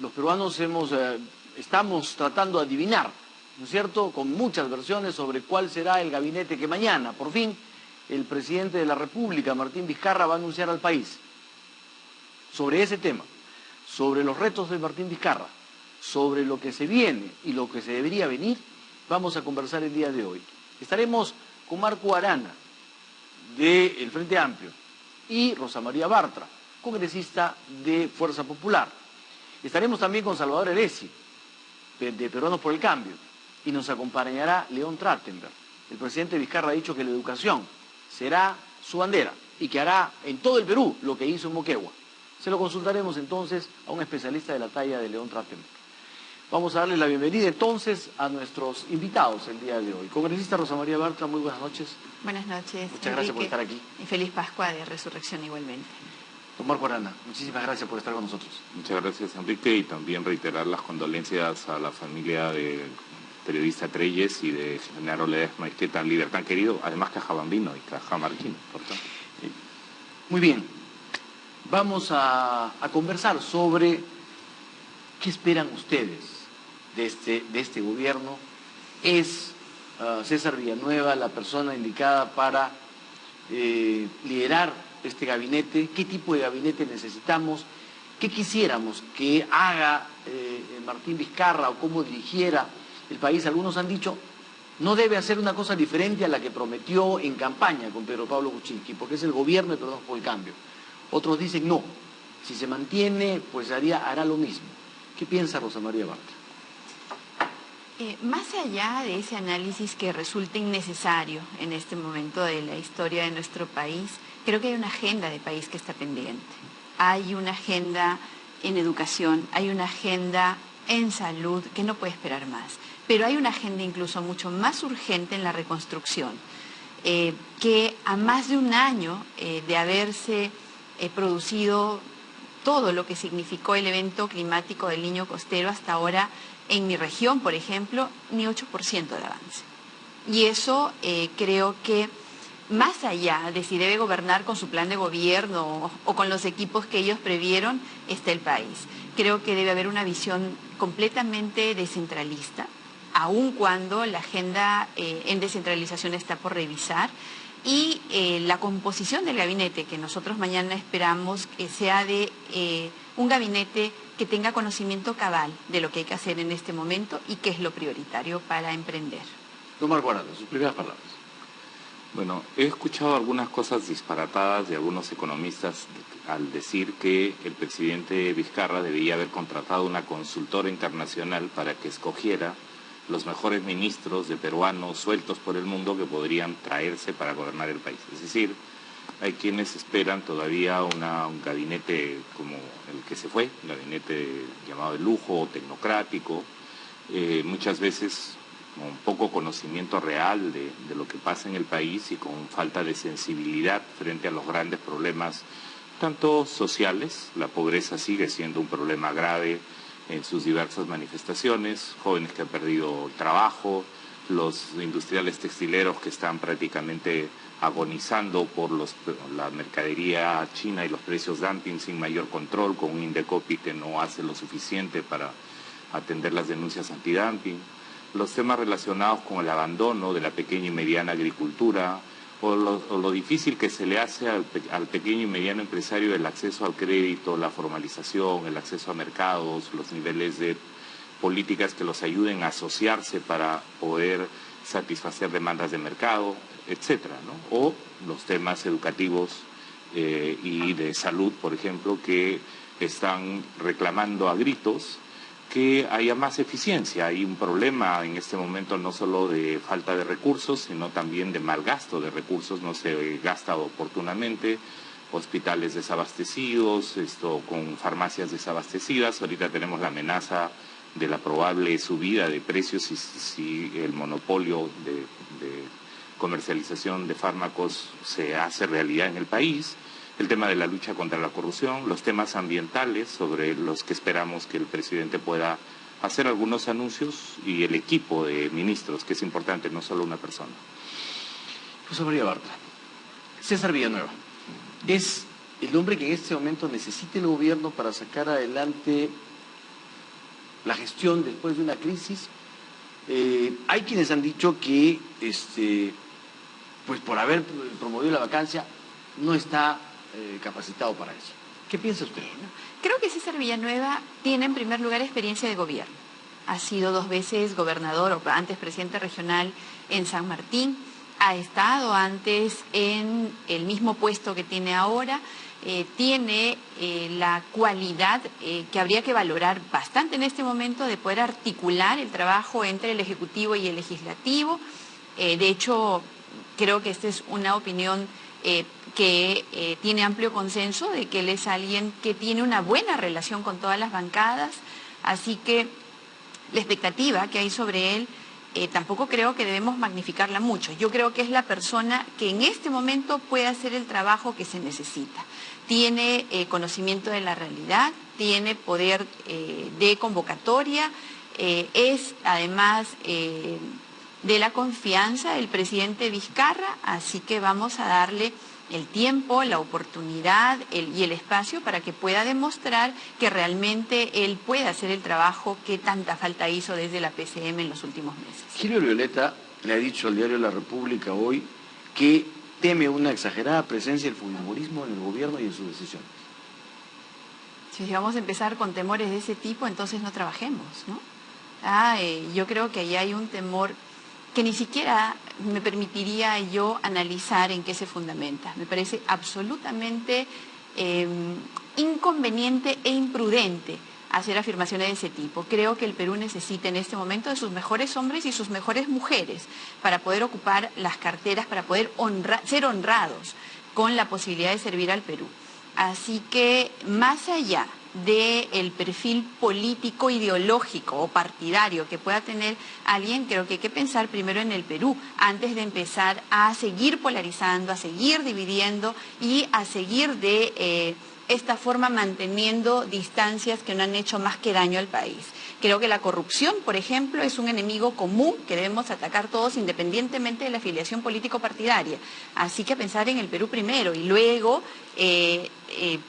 los peruanos estamos tratando de adivinar, ¿no es cierto?, con muchas versiones sobre cuál será el gabinete que mañana, por fin, el presidente de la República, Martín Vizcarra, va a anunciar al país. Sobre ese tema, sobre los retos de Martín Vizcarra, sobre lo que se viene y lo que se debería venir, vamos a conversar el día de hoy. Estaremos con Marco Arana, del Frente Amplio, y Rosa María Bartra, congresista de Fuerza Popular. Estaremos también con Salvador Heresi, de Peruanos por el Cambio, y nos acompañará León Trachtenberg. El presidente Vizcarra ha dicho que la educación será su bandera y que hará en todo el Perú lo que hizo en Moquegua. Se lo consultaremos entonces a un especialista de la talla de León Trachtenberg. Vamos a darle la bienvenida entonces a nuestros invitados el día de hoy. Congresista Rosa María Bartra, muy buenas noches. Buenas noches, muchas gracias por estar aquí. Y feliz Pascua de Resurrección igualmente. Don Marco Arana, muchísimas gracias por estar con nosotros. Muchas gracias, Enrique, y también reiterar las condolencias a la familia del periodista Treyes y de Genaro Ledesma, que tan líder tan querido, además que a Jabambino y que a Jamarquino, por tanto. Muy bien, vamos a conversar sobre qué esperan ustedes de este gobierno. ¿Es César Villanueva la persona indicada para liderar este gabinete? ¿Qué tipo de gabinete necesitamos? ¿Qué quisiéramos que haga Martín Vizcarra o cómo dirigiera el país? Algunos han dicho, no debe hacer una cosa diferente a la que prometió en campaña con Pedro Pablo Kuczynski, porque es el gobierno de Peruanos por el Cambio. Otros dicen, no, si se mantiene, pues hará lo mismo. ¿Qué piensa Rosa María Bartra? Más allá de ese análisis que resulta innecesario en este momento de la historia de nuestro país, creo que hay una agenda de país que está pendiente. Hay una agenda en educación, hay una agenda en salud que no puede esperar más. Pero hay una agenda incluso mucho más urgente en la reconstrucción, que a más de un año de haberse producido todo lo que significó el evento climático del Niño Costero hasta ahora, en mi región, por ejemplo, ni 8% de avance. Y eso creo que más allá de si debe gobernar con su plan de gobierno o con los equipos que ellos previeron, está el país. Creo que debe haber una visión completamente descentralista, aun cuando la agenda en descentralización está por revisar, y la composición del gabinete que nosotros mañana esperamos que sea de un gabinete que tenga conocimiento cabal de lo que hay que hacer en este momento y qué es lo prioritario para emprender. Don Marco Arana, sus primeras palabras. Bueno, he escuchado algunas cosas disparatadas de algunos economistas al decir que el presidente Vizcarra debía haber contratado una consultora internacional para que escogiera los mejores ministros de peruanos sueltos por el mundo que podrían traerse para gobernar el país. Es decir, hay quienes esperan todavía un gabinete como el que se fue, un gabinete llamado de lujo, tecnocrático, muchas veces con poco conocimiento real de lo que pasa en el país y con falta de sensibilidad frente a los grandes problemas, tanto sociales, la pobreza sigue siendo un problema grave en sus diversas manifestaciones, jóvenes que han perdido trabajo, los industriales textileros que están prácticamente agonizando por la mercadería china y los precios dumping sin mayor control, con un Indecopi que no hace lo suficiente para atender las denuncias antidumping, los temas relacionados con el abandono de la pequeña y mediana agricultura, o lo difícil que se le hace al pequeño y mediano empresario el acceso al crédito, la formalización, el acceso a mercados, los niveles de políticas que los ayuden a asociarse para poder satisfacer demandas de mercado, etcétera, ¿no? O los temas educativos y de salud, por ejemplo, que están reclamando a gritos que haya más eficiencia. Hay un problema en este momento no solo de falta de recursos, sino también de mal gasto de recursos, no se gasta oportunamente, hospitales desabastecidos, con farmacias desabastecidas. Ahorita tenemos la amenaza de la probable subida de precios si el monopolio de comercialización de fármacos se hace realidad en el país. El tema de la lucha contra la corrupción, los temas ambientales sobre los que esperamos que el presidente pueda hacer algunos anuncios y el equipo de ministros, que es importante, no solo una persona. José María Bartra, César Villanueva, ¿es el hombre que en este momento necesita el gobierno para sacar adelante la gestión después de una crisis. Hay quienes han dicho que, pues por haber promovido la vacancia, no está capacitado para eso. ¿Qué piensa usted? Creo que César Villanueva tiene en primer lugar experiencia de gobierno. Ha sido 2 veces gobernador o antes presidente regional en San Martín. Ha estado antes en el mismo puesto que tiene ahora. Tiene la cualidad que habría que valorar bastante en este momento de poder articular el trabajo entre el Ejecutivo y el Legislativo. De hecho, creo que esta es una opinión que tiene amplio consenso, de que él es alguien que tiene una buena relación con todas las bancadas, así que la expectativa que hay sobre él tampoco creo que debemos magnificarla mucho. Yo creo que es la persona que en este momento puede hacer el trabajo que se necesita. Tiene conocimiento de la realidad, tiene poder de convocatoria, es además de la confianza del presidente Vizcarra, así que vamos a darle el tiempo, la oportunidad y el espacio para que pueda demostrar que realmente él puede hacer el trabajo que tanta falta hizo desde la PCM en los últimos meses. Gilio Violeta le ha dicho al diario La República hoy que teme una exagerada presencia del fujimorismo en el gobierno y en sus decisiones. Si vamos a empezar con temores de ese tipo, entonces no trabajemos, ¿no? Yo creo que ahí hay un temor que ni siquiera me permitiría yo analizar en qué se fundamenta. Me parece absolutamente inconveniente e imprudente hacer afirmaciones de ese tipo. Creo que el Perú necesita en este momento de sus mejores hombres y sus mejores mujeres para poder ocupar las carteras, para poder ser honrados con la posibilidad de servir al Perú. Así que más allá del perfil político, ideológico o partidario que pueda tener alguien, creo que hay que pensar primero en el Perú, antes de empezar a seguir polarizando, a seguir dividiendo y a seguir de esta forma manteniendo distancias que no han hecho más que daño al país. Creo que la corrupción, por ejemplo, es un enemigo común que debemos atacar todos independientemente de la afiliación político-partidaria. Así que pensar en el Perú primero y luego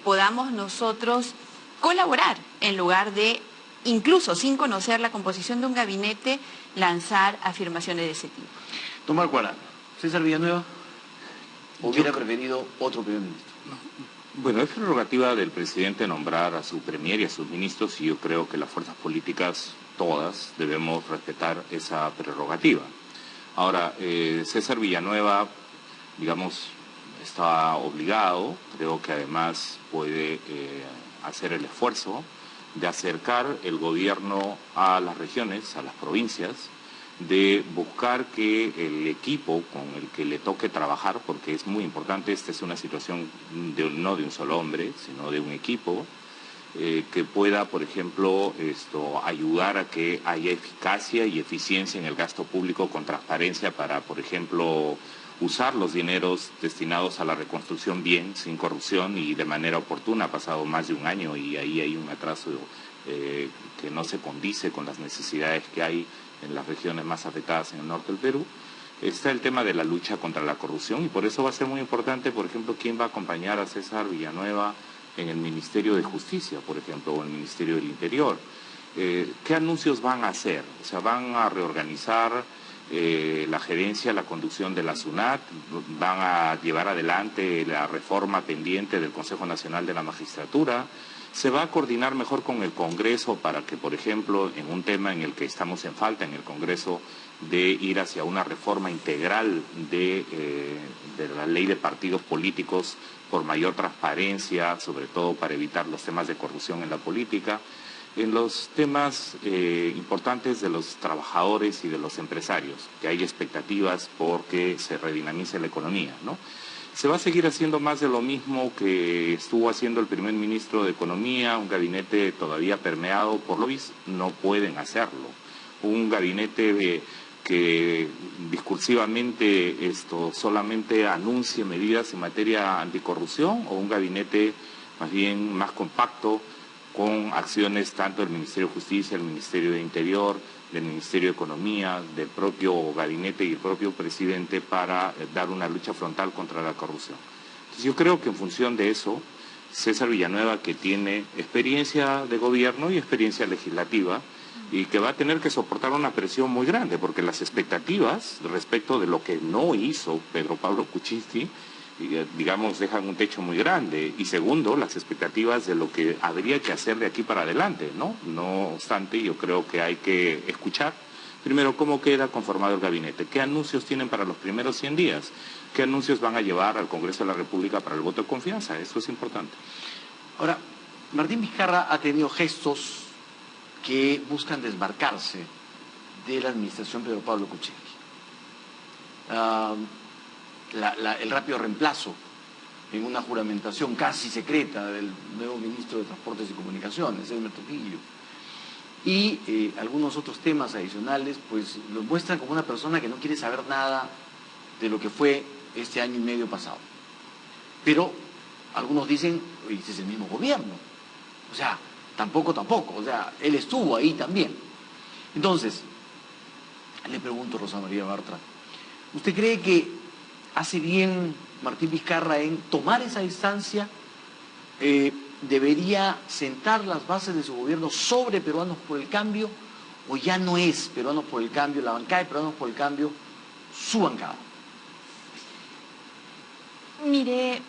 podamos nosotros colaborar en lugar de, incluso sin conocer la composición de un gabinete, lanzar afirmaciones de ese tipo. Don Marco Arana, ¿César Villanueva hubiera preferido otro primer ministro? Bueno, es prerrogativa del presidente nombrar a su premier y a sus ministros y yo creo que las fuerzas políticas, todas, debemos respetar esa prerrogativa. Ahora, César Villanueva, digamos, está obligado, creo que además puede hacer el esfuerzo de acercar el gobierno a las regiones, a las provincias, de buscar que el equipo con el que le toque trabajar, porque es muy importante, esta es una situación no de un solo hombre, sino de un equipo, que pueda, por ejemplo, ayudar a que haya eficacia y eficiencia en el gasto público con transparencia para, por ejemplo, usar los dineros destinados a la reconstrucción bien, sin corrupción y de manera oportuna. Ha pasado más de un año y ahí hay un atraso que no se condice con las necesidades que hay en las regiones más afectadas en el norte del Perú. Está el tema de la lucha contra la corrupción y por eso va a ser muy importante, por ejemplo, quién va a acompañar a César Villanueva en el Ministerio de Justicia, por ejemplo, o en el Ministerio del Interior. ¿Qué anuncios van a hacer? O sea, van a reorganizar la gerencia, la conducción de la SUNAT, van a llevar adelante la reforma pendiente del Consejo Nacional de la Magistratura, se va a coordinar mejor con el Congreso para que, por ejemplo, en un tema en el que estamos en falta en el Congreso, de ir hacia una reforma integral de la ley de partidos políticos por mayor transparencia, sobre todo para evitar los temas de corrupción en la política, en los temas importantes de los trabajadores y de los empresarios, que hay expectativas porque se redinamice la economía, ¿no? Se va a seguir haciendo más de lo mismo que estuvo haciendo el primer ministro de Economía, un gabinete todavía permeado por lobbies, no pueden hacerlo. Un gabinete que discursivamente solamente anuncie medidas en materia anticorrupción o un gabinete más bien más compacto con acciones tanto del Ministerio de Justicia, del Ministerio de Interior, del Ministerio de Economía, del propio gabinete y el propio presidente para dar una lucha frontal contra la corrupción. Entonces yo creo que en función de eso, César Villanueva, que tiene experiencia de gobierno y experiencia legislativa, y que va a tener que soportar una presión muy grande, porque las expectativas respecto de lo que no hizo Pedro Pablo Kuczynski, digamos, dejan un techo muy grande. Y segundo, las expectativas de lo que habría que hacer de aquí para adelante, ¿no? No obstante, yo creo que hay que escuchar primero cómo queda conformado el gabinete, qué anuncios tienen para los primeros 100 días, qué anuncios van a llevar al Congreso de la República para el voto de confianza. Eso es importante. Ahora, Martín Vizcarra ha tenido gestos que buscan desmarcarse de la administración Pedro Pablo Kuczynski. El rápido reemplazo en una juramentación casi secreta del nuevo ministro de Transportes y Comunicaciones, Elmer Trujillo, y algunos otros temas adicionales, pues lo muestran como una persona que no quiere saber nada de lo que fue este año y medio pasado. Pero algunos dicen, este es el mismo gobierno. O sea, tampoco, o sea, él estuvo ahí también. Entonces, le pregunto a Rosa María Bartra, ¿usted cree que hace bien Martín Vizcarra en tomar esa distancia? ¿Debería sentar las bases de su gobierno sobre Peruanos por el Cambio? ¿O ya no es Peruanos por el Cambio, la bancada de Peruanos por el Cambio, su bancada? Mire,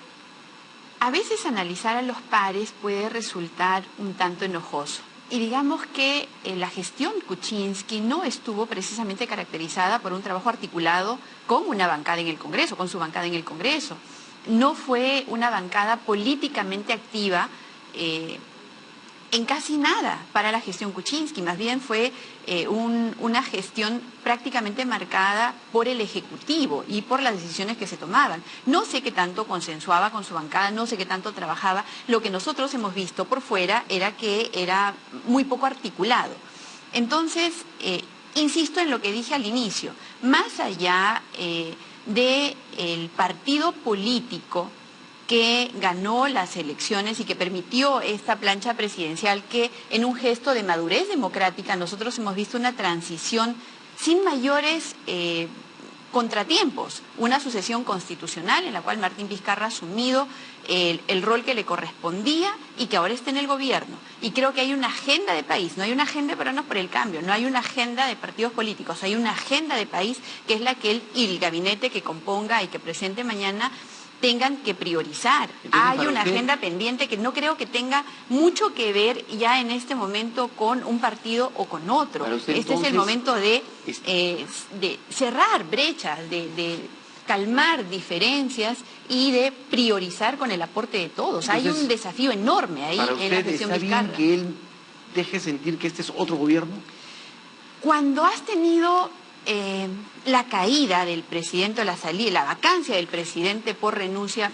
a veces analizar a los pares puede resultar un tanto enojoso. Y digamos que la gestión Kuczynski no estuvo precisamente caracterizada por un trabajo articulado con una bancada en el Congreso, con su bancada en el Congreso. No fue una bancada políticamente activa en casi nada para la gestión Kuczynski, más bien fue una gestión prácticamente marcada por el Ejecutivo y por las decisiones que se tomaban. No sé qué tanto consensuaba con su bancada, no sé qué tanto trabajaba. Lo que nosotros hemos visto por fuera era que era muy poco articulado. Entonces, insisto en lo que dije al inicio, más allá del partido político que ganó las elecciones y que permitió esta plancha presidencial, que en un gesto de madurez democrática nosotros hemos visto una transición sin mayores contratiempos, una sucesión constitucional en la cual Martín Vizcarra ha asumido el rol que le correspondía y que ahora está en el gobierno. Y creo que hay una agenda de país, no hay una agenda de Peruanos por el Cambio, no hay una agenda de partidos políticos, hay una agenda de país que es la que él y el gabinete que componga y que presente mañana tengan que priorizar. Hay una agenda pendiente que no creo que tenga mucho que ver ya en este momento con un partido o con otro. Este es el momento de cerrar brechas, de calmar diferencias y de priorizar con el aporte de todos. Entonces, hay un desafío enorme ahí en la gestión Vizcarra. ¿Está bien que él deje sentir que este es otro gobierno? Cuando has tenido la caída del presidente, la vacancia del presidente por renuncia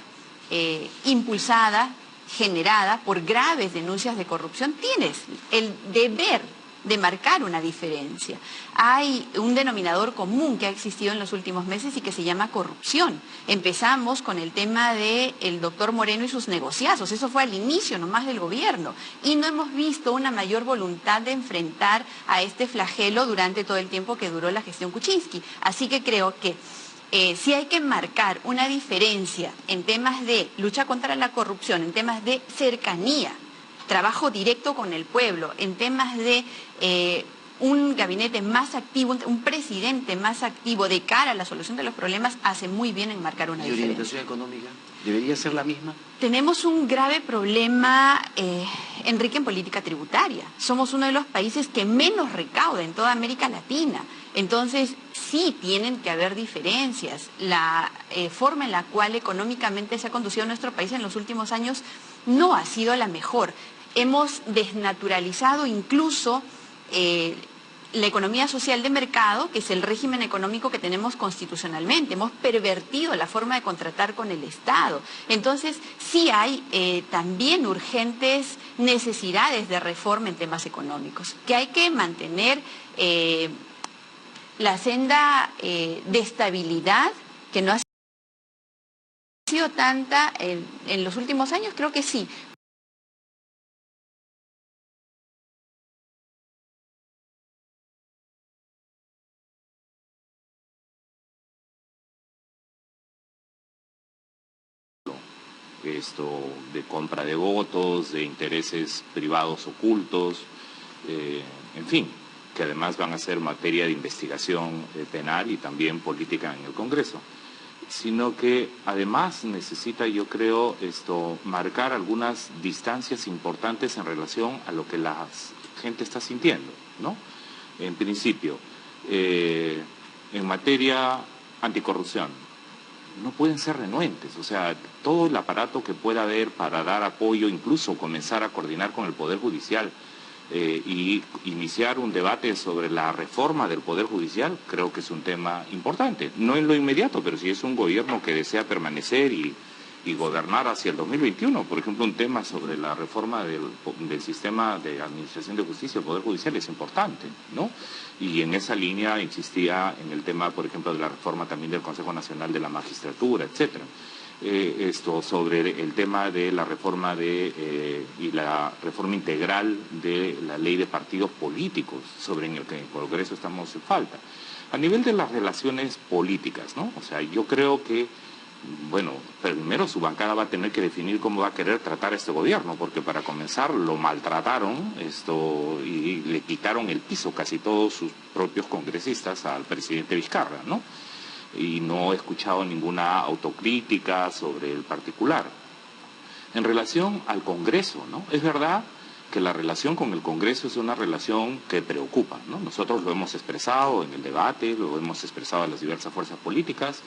impulsada, generada por graves denuncias de corrupción, tienes el deber de marcar una diferencia. Hay un denominador común que ha existido en los últimos meses y que se llama corrupción. Empezamos con el tema del doctor Moreno y sus negociazos, eso fue al inicio nomás del gobierno, y no hemos visto una mayor voluntad de enfrentar a este flagelo durante todo el tiempo que duró la gestión Kuczynski. Así que creo que sí hay que marcar una diferencia en temas de lucha contra la corrupción, en temas de cercanía, trabajo directo con el pueblo, en temas de un gabinete más activo, un presidente más activo de cara a la solución de los problemas, hace muy bien en marcar una diferencia. ¿Y orientación económica? ¿Debería ser la misma? Tenemos un grave problema, Enrique, en política tributaria. Somos uno de los países que menos recauda en toda América Latina. Entonces, sí tienen que haber diferencias. La forma en la cual económicamente se ha conducido nuestro país en los últimos años no ha sido la mejor. Hemos desnaturalizado incluso la economía social de mercado, que es el régimen económico que tenemos constitucionalmente. Hemos pervertido la forma de contratar con el Estado. Entonces, sí hay también urgentes necesidades de reforma en temas económicos, que hay que mantener la senda de estabilidad, que no ha sido tanta en los últimos años, creo que sí. Esto de compra de votos, de intereses privados ocultos, en fin, que además van a ser materia de investigación penal y también política en el Congreso, sino que además necesita, yo creo, marcar algunas distancias importantes en relación a lo que la gente está sintiendo, ¿no? En principio, en materia anticorrupción, no pueden ser renuentes, o sea, todo el aparato que pueda haber para dar apoyo, incluso comenzar a coordinar con el Poder Judicial y iniciar un debate sobre la reforma del Poder Judicial, creo que es un tema importante. No en lo inmediato, pero si es un gobierno que desea permanecer y gobernar hacia el 2021, por ejemplo, un tema sobre la reforma del sistema de administración de justicia, el Poder Judicial, es importante, ¿no? Y en esa línea insistía en el tema, por ejemplo, de la reforma también del Consejo Nacional de la Magistratura, etcétera. Sobre el tema de la reforma y la reforma integral de la ley de partidos políticos, sobre en el que en el Congreso estamos en falta. A nivel de las relaciones políticas, ¿no? O sea, yo creo que, bueno, primero su bancada va a tener que definir cómo va a querer tratar a este gobierno, porque para comenzar lo maltrataron y le quitaron el piso casi todos sus propios congresistas al presidente Vizcarra, ¿no? Y no he escuchado ninguna autocrítica sobre el particular. En relación al Congreso, ¿no? Es verdad que la relación con el Congreso es una relación que preocupa, ¿no? Nosotros lo hemos expresado en el debate, lo hemos expresado a las diversas fuerzas políticas.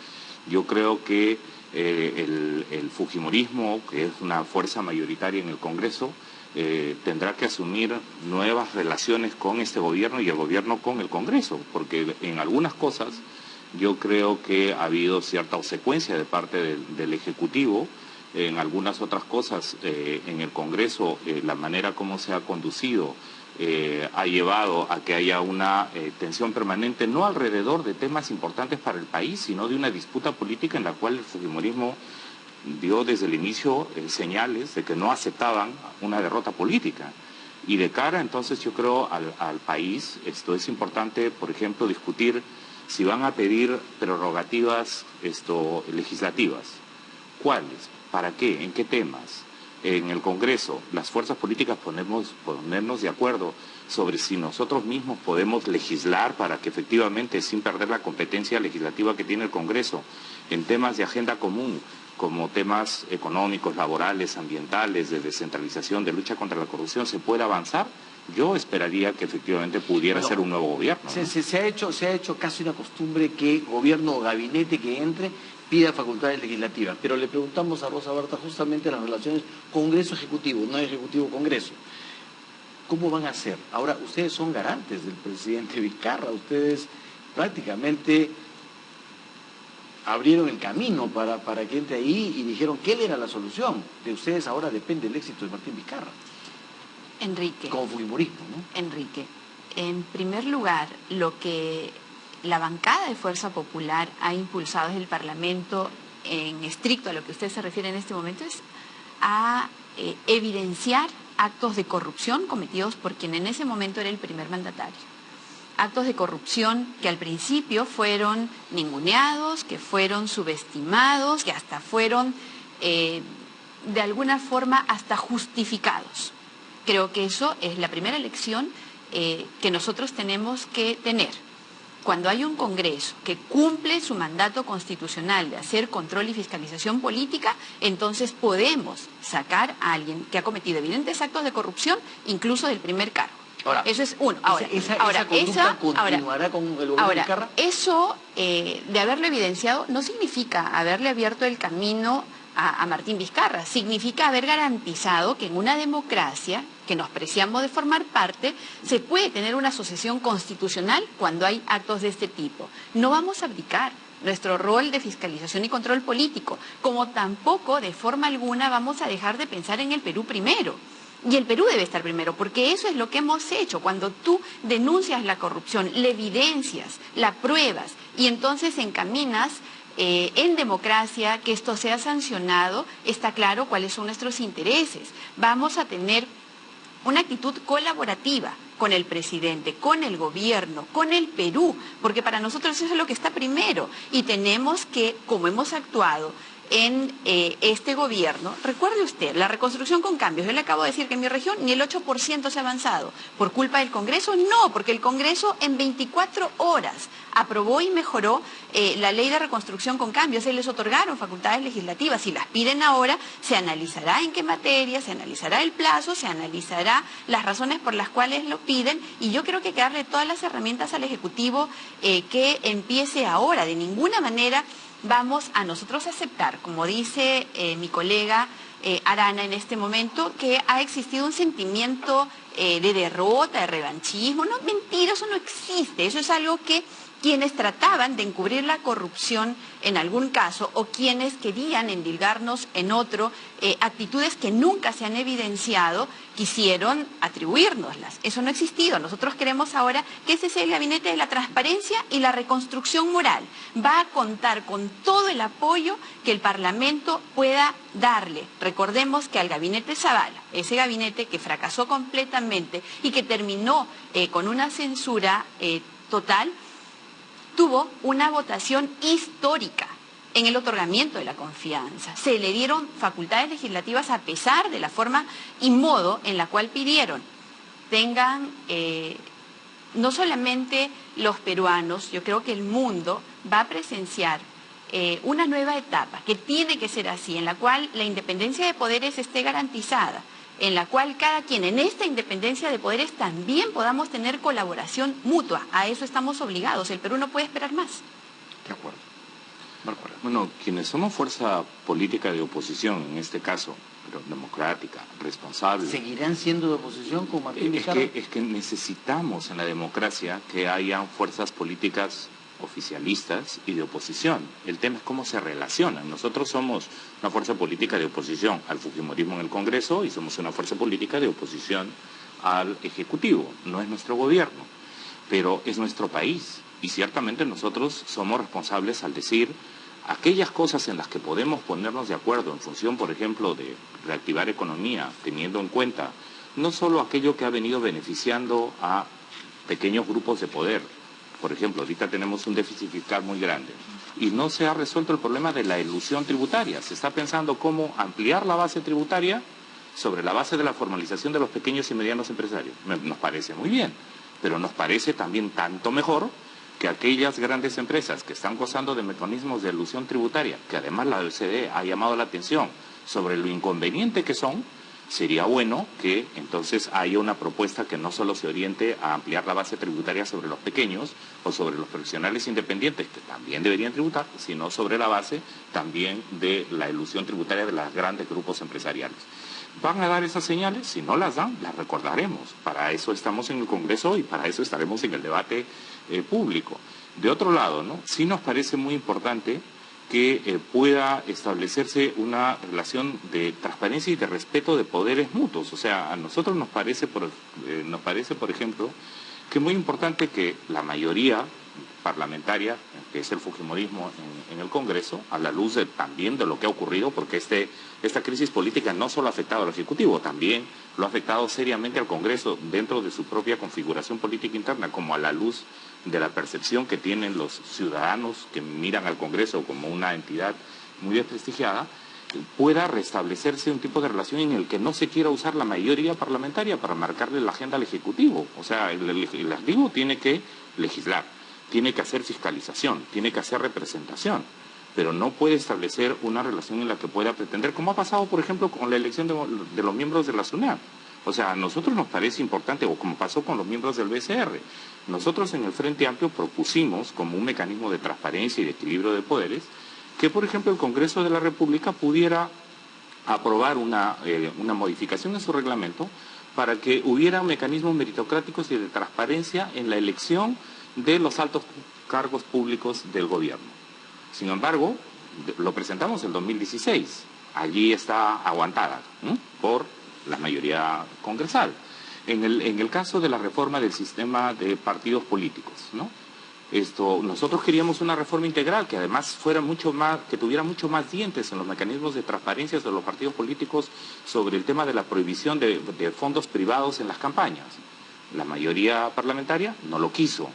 Yo creo que el fujimorismo, que es una fuerza mayoritaria en el Congreso, tendrá que asumir nuevas relaciones con este gobierno y el gobierno con el Congreso, porque en algunas cosas yo creo que ha habido cierta obsecuencia de parte del Ejecutivo. En algunas otras cosas en el Congreso, la manera como se ha conducido ha llevado a que haya una tensión permanente, no alrededor de temas importantes para el país, sino de una disputa política en la cual el fujimorismo dio desde el inicio señales de que no aceptaban una derrota política. Y de cara, entonces, yo creo, al país, esto es importante, por ejemplo, discutir si van a pedir prerrogativas legislativas. ¿Cuáles? ¿Para qué? ¿En qué temas? En el Congreso, las fuerzas políticas ponernos de acuerdo sobre si nosotros mismos podemos legislar para que efectivamente, sin perder la competencia legislativa que tiene el Congreso, en temas de agenda común, como temas económicos, laborales, ambientales, de descentralización, de lucha contra la corrupción, se pueda avanzar. Yo esperaría que efectivamente pudiera ser un nuevo gobierno, ¿no? Se ha hecho casi una costumbre que gobierno o gabinete que entre pida facultades legislativas, pero le preguntamos a Rosa Berta justamente las relaciones Congreso-Ejecutivo, no Ejecutivo-Congreso. ¿Cómo van a hacer? Ahora, ustedes son garantes del presidente Vizcarra, ustedes prácticamente abrieron el camino para que entre ahí y dijeron que él era la solución. De ustedes ahora depende el éxito de Martín Vizcarra. Enrique. Como fujimorismo, ¿no? Enrique, en primer lugar, lo que la bancada de Fuerza Popular ha impulsado desde el Parlamento, en estricto a lo que usted se refiere en este momento, es a evidenciar actos de corrupción cometidos por quien en ese momento era el primer mandatario. Actos de corrupción que al principio fueron ninguneados, que fueron subestimados, que hasta fueron de alguna forma hasta justificados. Creo que eso es la primera lección que nosotros tenemos que tener. Cuando hay un Congreso que cumple su mandato constitucional de hacer control y fiscalización política, entonces podemos sacar a alguien que ha cometido evidentes actos de corrupción, incluso del primer cargo. Ahora, eso es uno. ¿Esa conducta continuará con el gobierno de Vizcarra? Eso de haberlo evidenciado no significa haberle abierto el camino a Martín Vizcarra, significa haber garantizado que en una democracia que nos preciamos de formar parte, se puede tener una asociación constitucional cuando hay actos de este tipo. No vamos a abdicar nuestro rol de fiscalización y control político, como tampoco de forma alguna vamos a dejar de pensar en el Perú primero. Y el Perú debe estar primero, porque eso es lo que hemos hecho. Cuando tú denuncias la corrupción, la evidencias, la pruebas, y entonces encaminas en democracia que esto sea sancionado, está claro cuáles son nuestros intereses. Vamos a tener una actitud colaborativa con el presidente, con el gobierno, con el Perú, porque para nosotros eso es lo que está primero. Y tenemos que, como hemos actuado en este gobierno, recuerde usted, la reconstrucción con cambios. Yo le acabo de decir que en mi región ni el 8% se ha avanzado. ¿Por culpa del Congreso? No, porque el Congreso en 24 horas aprobó y mejoró la ley de reconstrucción con cambios. Se les otorgaron facultades legislativas. Si las piden ahora, se analizará en qué materia, se analizará el plazo, se analizará las razones por las cuales lo piden, y yo creo que hay que darle todas las herramientas al Ejecutivo que empiece ahora. De ninguna manera vamos a nosotros aceptar, como dice mi colega Arana en este momento, que ha existido un sentimiento de derrota, de revanchismo. No, mentira, eso no existe. Eso es algo que quienes trataban de encubrir la corrupción en algún caso, o quienes querían endilgarnos en otro, actitudes que nunca se han evidenciado, quisieron atribuírnoslas. Eso no ha existido. Nosotros queremos ahora que ese sea el gabinete de la transparencia y la reconstrucción moral. Va a contar con todo el apoyo que el Parlamento pueda darle. Recordemos que al gabinete Zavala, ese gabinete que fracasó completamente y que terminó con una censura total, tuvo una votación histórica en el otorgamiento de la confianza. Se le dieron facultades legislativas a pesar de la forma y modo en la cual pidieron. Tengan, no solamente los peruanos, yo creo que el mundo va a presenciar una nueva etapa, que tiene que ser así, en la cual la independencia de poderes esté garantizada, en la cual cada quien en esta independencia de poderes también podamos tener colaboración mutua. A eso estamos obligados. El Perú no puede esperar más. De acuerdo. Bueno, quienes somos fuerza política de oposición, en este caso, pero democrática, responsable... ¿Seguirán siendo de oposición con Martín Vizcarra? Es que necesitamos en la democracia que hayan fuerzas políticas oficialistas y de oposición. El tema es cómo se relacionan. Nosotros somos una fuerza política de oposición al fujimorismo en el Congreso y somos una fuerza política de oposición al Ejecutivo. No es nuestro gobierno, pero es nuestro país. Y ciertamente nosotros somos responsables al decir aquellas cosas en las que podemos ponernos de acuerdo en función, por ejemplo, de reactivar economía, teniendo en cuenta no solo aquello que ha venido beneficiando a pequeños grupos de poder. Por ejemplo, ahorita tenemos un déficit fiscal muy grande y no se ha resuelto el problema de la elusión tributaria. Se está pensando cómo ampliar la base tributaria sobre la base de la formalización de los pequeños y medianos empresarios. Nos parece muy bien, pero nos parece también tanto mejor que aquellas grandes empresas que están gozando de mecanismos de elusión tributaria, que además la OECD ha llamado la atención sobre lo inconveniente que son, sería bueno que entonces haya una propuesta que no solo se oriente a ampliar la base tributaria sobre los pequeños o sobre los profesionales independientes, que también deberían tributar, sino sobre la base también de la elusión tributaria de los grandes grupos empresariales. ¿Van a dar esas señales? Si no las dan, las recordaremos. Para eso estamos en el Congreso y para eso estaremos en el debate público. De otro lado, ¿no? Sí nos parece muy importante que pueda establecerse una relación de transparencia y de respeto de poderes mutuos. O sea, a nosotros nos parece, por ejemplo, que es muy importante que la mayoría parlamentaria, que es el fujimorismo en el Congreso, a la luz también de lo que ha ocurrido, porque esta crisis política no solo ha afectado al Ejecutivo, también lo ha afectado seriamente al Congreso dentro de su propia configuración política interna, como a la luz de la percepción que tienen los ciudadanos que miran al Congreso como una entidad muy desprestigiada, pueda restablecerse un tipo de relación en el que no se quiera usar la mayoría parlamentaria para marcarle la agenda al Ejecutivo. O sea, el Ejecutivo tiene que legislar, tiene que hacer fiscalización, tiene que hacer representación, pero no puede establecer una relación en la que pueda pretender, como ha pasado, por ejemplo, con la elección de los miembros de la SUNAT. O sea, a nosotros nos parece importante, o como pasó con los miembros del BCR, nosotros en el Frente Amplio propusimos como un mecanismo de transparencia y de equilibrio de poderes que, por ejemplo, el Congreso de la República pudiera aprobar una modificación en su reglamento para que hubiera mecanismos meritocráticos y de transparencia en la elección de los altos cargos públicos del gobierno. Sin embargo, lo presentamos en 2016. Allí está aguantada, ¿no?, por la mayoría congresal. En el caso de la reforma del sistema de partidos políticos, ¿no?, nosotros queríamos una reforma integral que además que tuviera mucho más dientes en los mecanismos de transparencia de los partidos políticos sobre el tema de la prohibición de fondos privados en las campañas. La mayoría parlamentaria no lo quiso.